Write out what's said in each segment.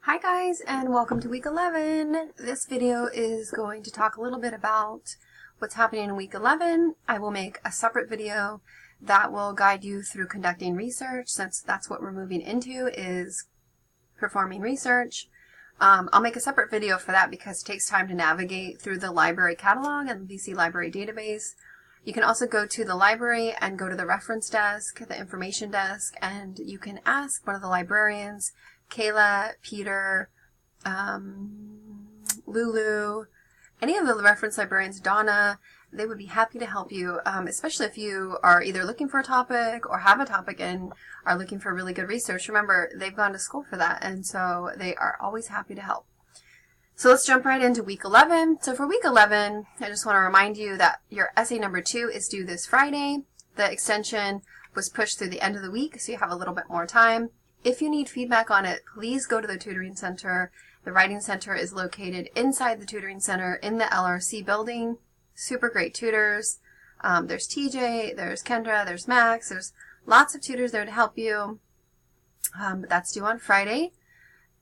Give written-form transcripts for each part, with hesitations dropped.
Hi guys, and welcome to week 11. This video is going to talk a little bit about what's happening in week 11. I will make a separate video that will guide you through conducting research, since that's what we're moving into, is performing research. I'll make a separate video for that because it takes time to navigate through the library catalog and the VC library database. You can also go to the library and go to the reference desk, the information desk, and you can ask one of the librarians, Kayla, Peter, Lulu, any of the reference librarians, Donna. They would be happy to help you, especially if you are either looking for a topic or have a topic and are looking for really good research. Remember, they've gone to school for that, and so they are always happy to help. So let's jump right into week 11. So for week 11, I just want to remind you that your essay number 2 is due this Friday. The extension was pushed through the end of the week, so you have a little bit more time. If you need feedback on it, please go to the tutoring center. The writing center is located inside the tutoring center in the LRC building. Super great tutors. There's TJ, there's Kendra, there's Max. There's lots of tutors there to help you. But that's due on Friday.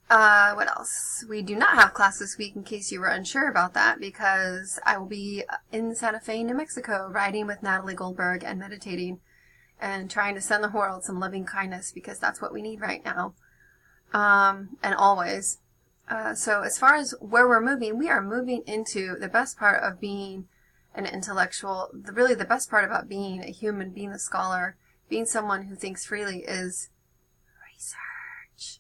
What else? We do not have class this week, in case you were unsure about that, because I will be in Santa Fe, New Mexico, riding with Natalie Goldberg and meditating and trying to send the world some loving kindness, because that's what we need right now, and always. So as far as where we're moving, we are moving into the best part of being an intellectual. Really the best part about being a human, being a scholar, being someone who thinks freely is research.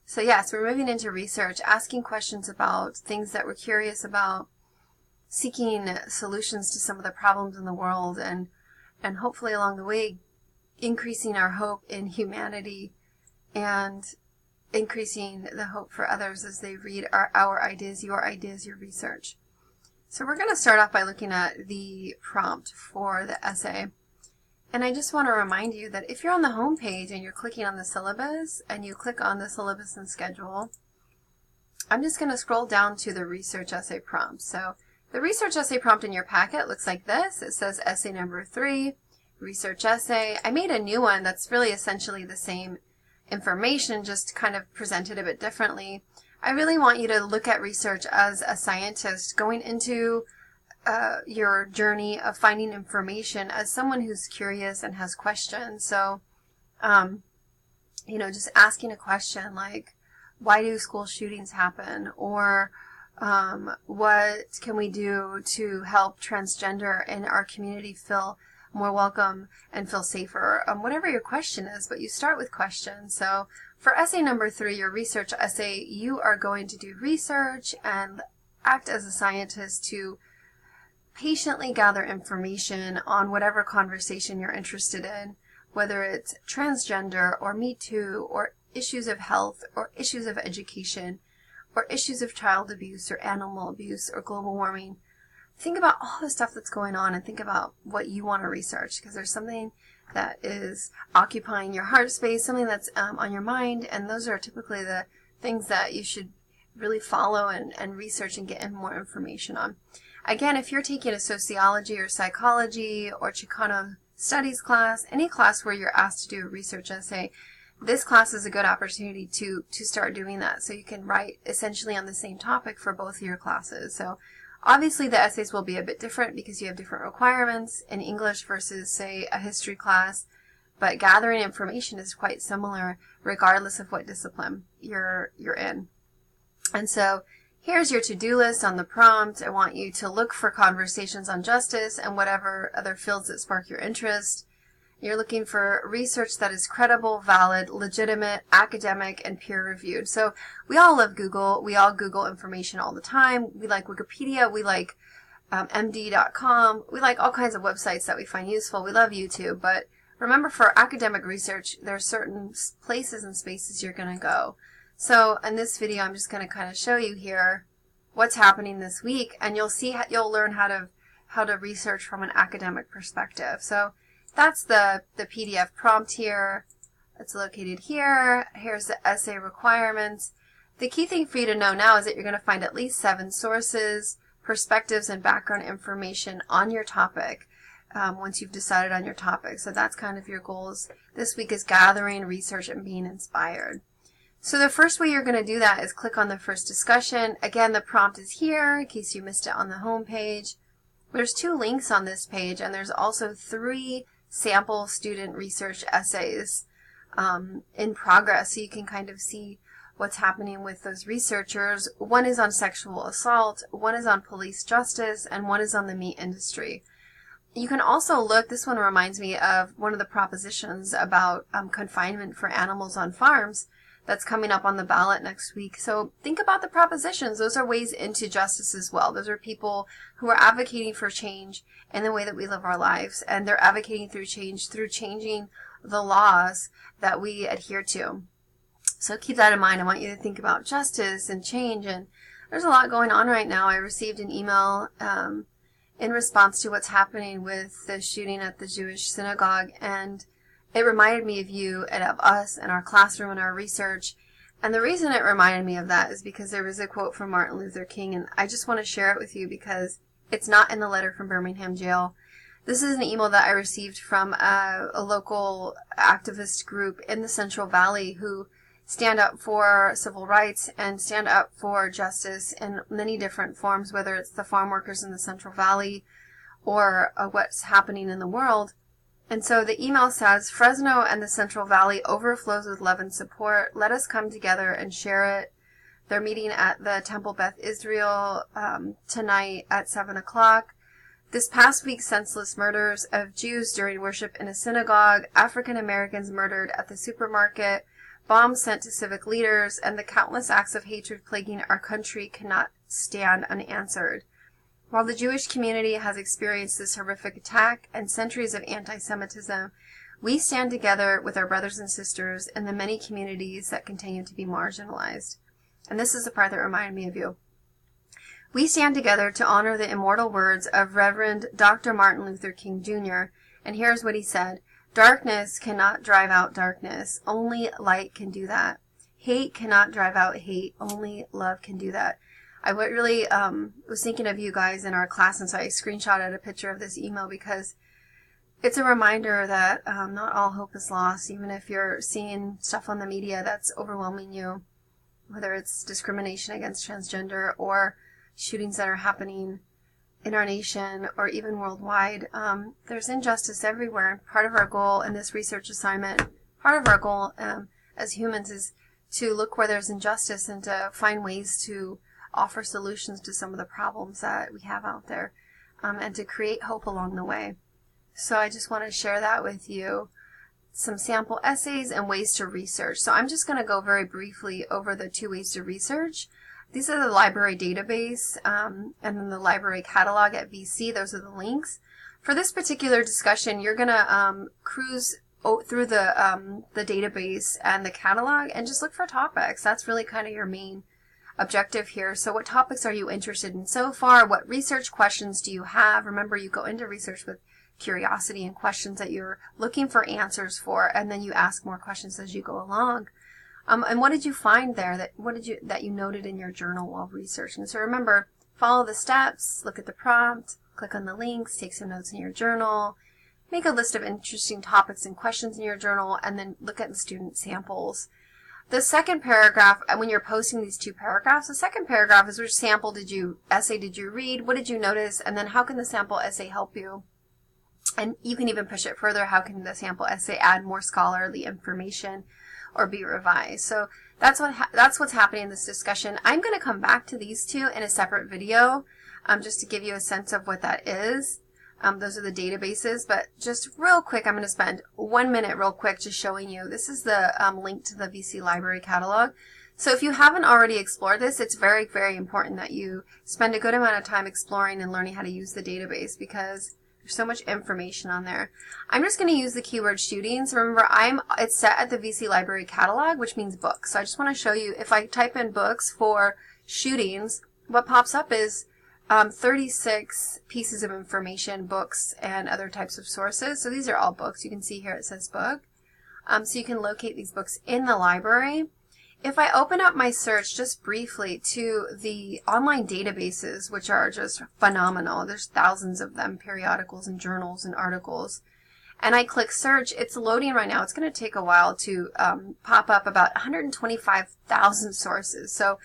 So yes, we're moving into research, asking questions about things that we're curious about, seeking solutions to some of the problems in the world, and hopefully along the way increasing our hope in humanity and increasing the hope for others as they read our ideas, your research. So we're going to start off by looking at the prompt for the essay. And I just want to remind you that if you're on the home page and you're clicking on the syllabus and you click on the syllabus and schedule, I'm just going to scroll down to the research essay prompt. So the research essay prompt in your packet looks like this. It says essay number 3. Research essay. I made a new one that's really essentially the same information, just kind of presented a bit differently. I really want you to look at research as a scientist going into your journey of finding information as someone who's curious and has questions. So, just asking a question like, why do school shootings happen? Or what can we do to help transgender in our community feel more welcome and feel safer, whatever your question is, but you start with questions. So for essay number 3, your research essay, you are going to do research and act as a scientist to patiently gather information on whatever conversation you're interested in, whether it's transgender or Me Too or issues of health or issues of education or issues of child abuse or animal abuse or global warming. Think about all the stuff that's going on and think about what you want to research, because there's something that is occupying your heart space, something that's on your mind, and those are typically the things that you should really follow and research and get more information on. Again, if you're taking a sociology or psychology or Chicano studies class, any class where you're asked to do a research essay, this class is a good opportunity to start doing that, so you can write essentially on the same topic for both of your classes. So obviously, the essays will be a bit different because you have different requirements in English versus, say, a history class, but gathering information is quite similar regardless of what discipline you're in. And so here's your to-do list on the prompt. I want you to look for conversations on justice and whatever other fields that spark your interest. You're looking for research that is credible, valid, legitimate, academic, and peer-reviewed. So we all love Google. We all Google information all the time. We like Wikipedia. We like MD.com. We like all kinds of websites that we find useful. We love YouTube. But remember, for academic research, there are certain places and spaces you're going to go. So in this video, I'm just going to kind of show you here what's happening this week, and you'll learn how to research from an academic perspective. So that's the PDF prompt here. It's located here. Here's the essay requirements. The key thing for you to know now is that you're going to find at least 7 sources, perspectives, and background information on your topic once you've decided on your topic. So that's kind of your goals this week, is gathering research and being inspired. So the first way you're going to do that is click on the first discussion. Again, the prompt is here in case you missed it on the home page. There's 2 links on this page, and there's also 3 sample student research essays in progress, so you can kind of see what's happening with those researchers. One is on sexual assault, one is on police justice, and one is on the meat industry. You can also look, this one reminds me of one of the propositions about confinement for animals on farms that's coming up on the ballot next week. So think about the propositions. Those are ways into justice as well. Those are people who are advocating for change in the way that we live our lives, and they're advocating through change through changing the laws that we adhere to. So keep that in mind. I want you to think about justice and change, and there's a lot going on right now. I received an email in response to what's happening with the shooting at the Jewish synagogue, and it reminded me of you and of us and our classroom and our research. And the reason it reminded me of that is because there was a quote from Martin Luther King, and I just want to share it with you because it's not in the letter from Birmingham jail. This is an email that I received from a local activist group in the Central Valley who stand up for civil rights and stand up for justice in many different forms, whether it's the farm workers in the Central Valley or what's happening in the world. And so the email says, Fresno and the Central Valley overflows with love and support. Let us come together and share it. They're meeting at the Temple Beth Israel tonight at 7 o'clock. This past week, senseless murders of Jews during worship in a synagogue, African Americans murdered at the supermarket, bombs sent to civic leaders, and the countless acts of hatred plaguing our country cannot stand unanswered. While the Jewish community has experienced this horrific attack and centuries of anti-Semitism, we stand together with our brothers and sisters in the many communities that continue to be marginalized. And this is the part that reminded me of you. We stand together to honor the immortal words of Reverend Dr. Martin Luther King Jr., and here's what he said. Darkness cannot drive out darkness. Only light can do that. Hate cannot drive out hate. Only love can do that. I really was thinking of you guys in our class, and so I screenshotted a picture of this email because it's a reminder that not all hope is lost, even if you're seeing stuff on the media that's overwhelming you, whether it's discrimination against transgender or shootings that are happening in our nation or even worldwide. There's injustice everywhere. And part of our goal in this research assignment, part of our goal as humans is to look where there's injustice and to find ways to offer solutions to some of the problems that we have out there, and to create hope along the way. So I just want to share that with you, some sample essays and ways to research. So I'm just going to go very briefly over the 2 ways to research. These are the library database and then the library catalog at VC. Those are the links. For this particular discussion, you're going to cruise through the database and the catalog and just look for topics. That's really kind of your main objective here. So what topics are you interested in so far? What research questions do you have? Remember, you go into research with curiosity and questions that you're looking for answers for, and then you ask more questions as you go along. And what did you find there that you noted in your journal while researching? So remember, follow the steps, look at the prompt, click on the links, take some notes in your journal, make a list of interesting topics and questions in your journal, and then look at the student samples. The second paragraph, when you're posting these 2 paragraphs, the second paragraph is which sample essay did you read, what did you notice, and then how can the sample essay help you? And you can even push it further. How can the sample essay add more scholarly information or be revised? So that's what's happening in this discussion. I'm going to come back to these 2 in a separate video, just to give you a sense of what that is. Those are the databases, but just real quick, I'm going to spend 1 minute real quick just showing you. This is the link to the VC library catalog. So if you haven't already explored this, it's very, very important that you spend a good amount of time exploring and learning how to use the database because there's so much information on there. I'm just going to use the keyword shootings. Remember, it's set at the VC library catalog, which means books. So I just want to show you, if I type in books for shootings, what pops up is 36 pieces of information, books, and other types of sources. So these are all books. You can see here it says book. So you can locate these books in the library. If I open up my search just briefly to the online databases, which are just phenomenal, there's thousands of them, periodicals and journals and articles. and I click search, it's loading right now. It's going to take a while to pop up about 125,000 sources. So,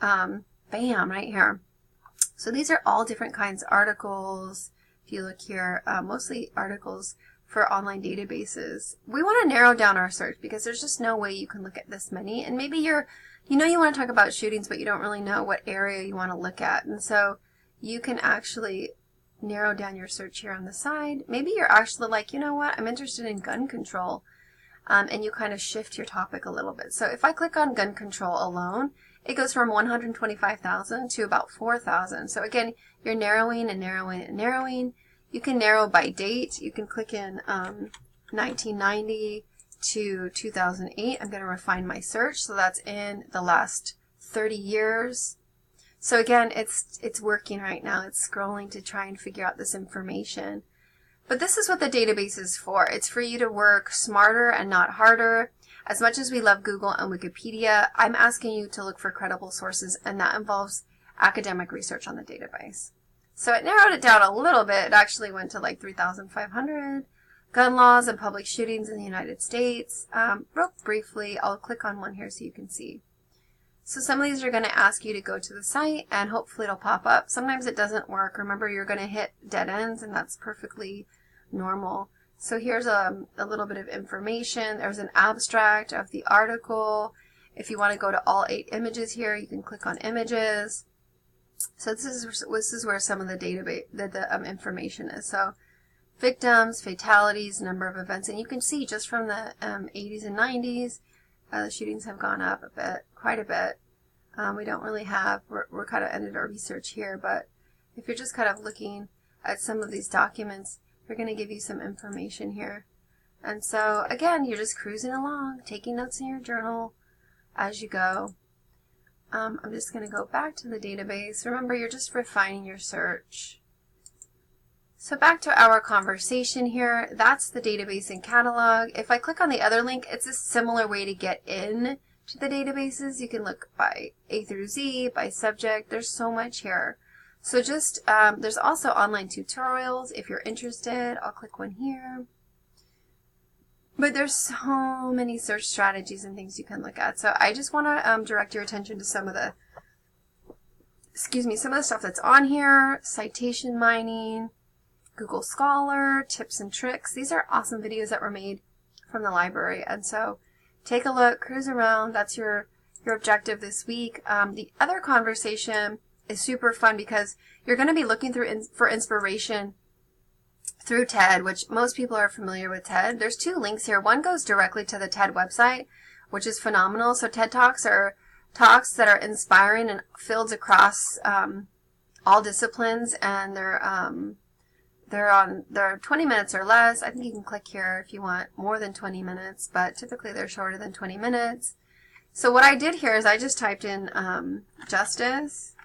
bam, right here. So these are all different kinds of articles. If you look here, mostly articles for online databases. We want to narrow down our search because there's just no way you can look at this many. And maybe you want to talk about shootings, but you don't really know what area you want to look at. And so you can actually narrow down your search here on the side. Maybe you're actually like, you know what, I'm interested in gun control. And you kind of shift your topic a little bit. So if I click on gun control alone, it goes from 125,000 to about 4,000. So again, you're narrowing and narrowing and narrowing. You can narrow by date. You can click in 1990 to 2008. I'm going to refine my search. So that's in the last 30 years. So again, it's working right now. It's scrolling to try and figure out this information. But this is what the database is for. It's for you to work smarter and not harder. As much as we love Google and Wikipedia, I'm asking you to look for credible sources, and that involves academic research on the database. So it narrowed it down a little bit. It actually went to like 3,500. Gun laws and public shootings in the United States. Real briefly, I'll click on one here so you can see. So some of these are going to ask you to go to the site, and hopefully it'll pop up. Sometimes it doesn't work. Remember, you're going to hit dead ends, and that's perfectly normal. So here's a little bit of information. There's an abstract of the article. If you want to go to all 8 images here, you can click on images. So this is where some of the database, the information is. So victims, fatalities, number of events, and you can see just from the 80s and 90s, the shootings have gone up a bit, quite a bit. We don't really have, we're kind of ended our research here, but if you're just kind of looking at some of these documents, they're going to give you some information here. And so, again, you're just cruising along, taking notes in your journal as you go. I'm just going to go back to the database. Remember, you're just refining your search. So back to our conversation here. That's the database and catalog. If I click on the other link, it's a similar way to get in to the databases. You can look by A through Z, by subject. There's so much here. So just, there's also online tutorials if you're interested. I'll click one here. But there's so many search strategies and things you can look at. So I just want to direct your attention to some of the, some of the stuff that's on here. Citation mining, Google Scholar, tips and tricks. These are awesome videos that were made from the library. And so take a look, cruise around. That's your objective this week. The other conversation is super fun because you're going to be looking for inspiration through TED, which most people are familiar with TED. There's 2 links here. One goes directly to the TED website, which is phenomenal. So TED Talks are talks that are inspiring in fields across all disciplines, and they're 20 minutes or less. I think you can click here if you want more than 20 minutes, but typically they're shorter than 20 minutes. So what I did here is I just typed in justice,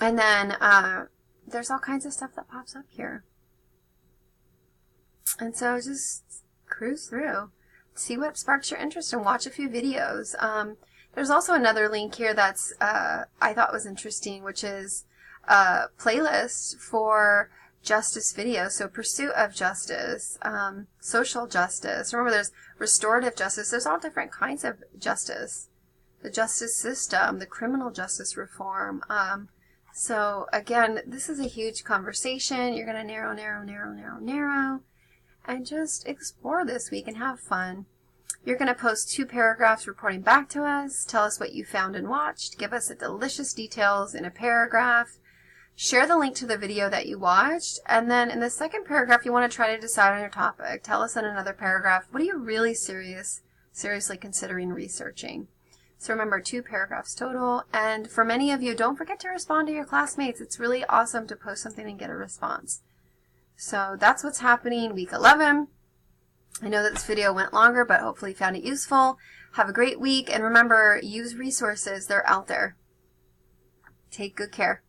and then there's all kinds of stuff that pops up here. And so just cruise through, see what sparks your interest, and watch a few videos. There's also another link here that's I thought was interesting, which is a playlist for justice videos. So pursuit of justice, social justice. Remember, there's restorative justice. There's all different kinds of justice. The justice system, the criminal justice reform. So again, this is a huge conversation. You're going to narrow, and just explore this week and have fun. You're going to post 2 paragraphs reporting back to us. Tell us what you found and watched. Give us the delicious details in a paragraph. Share the link to the video that you watched. And then in the second paragraph, you want to try to decide on your topic. Tell us in another paragraph, what are you really seriously considering researching? So remember, 2 paragraphs total. And for many of you, don't forget to respond to your classmates. It's really awesome to post something and get a response. So that's what's happening week 11. I know that this video went longer, but hopefully you found it useful. Have a great week. And remember, use resources. They're out there. Take good care.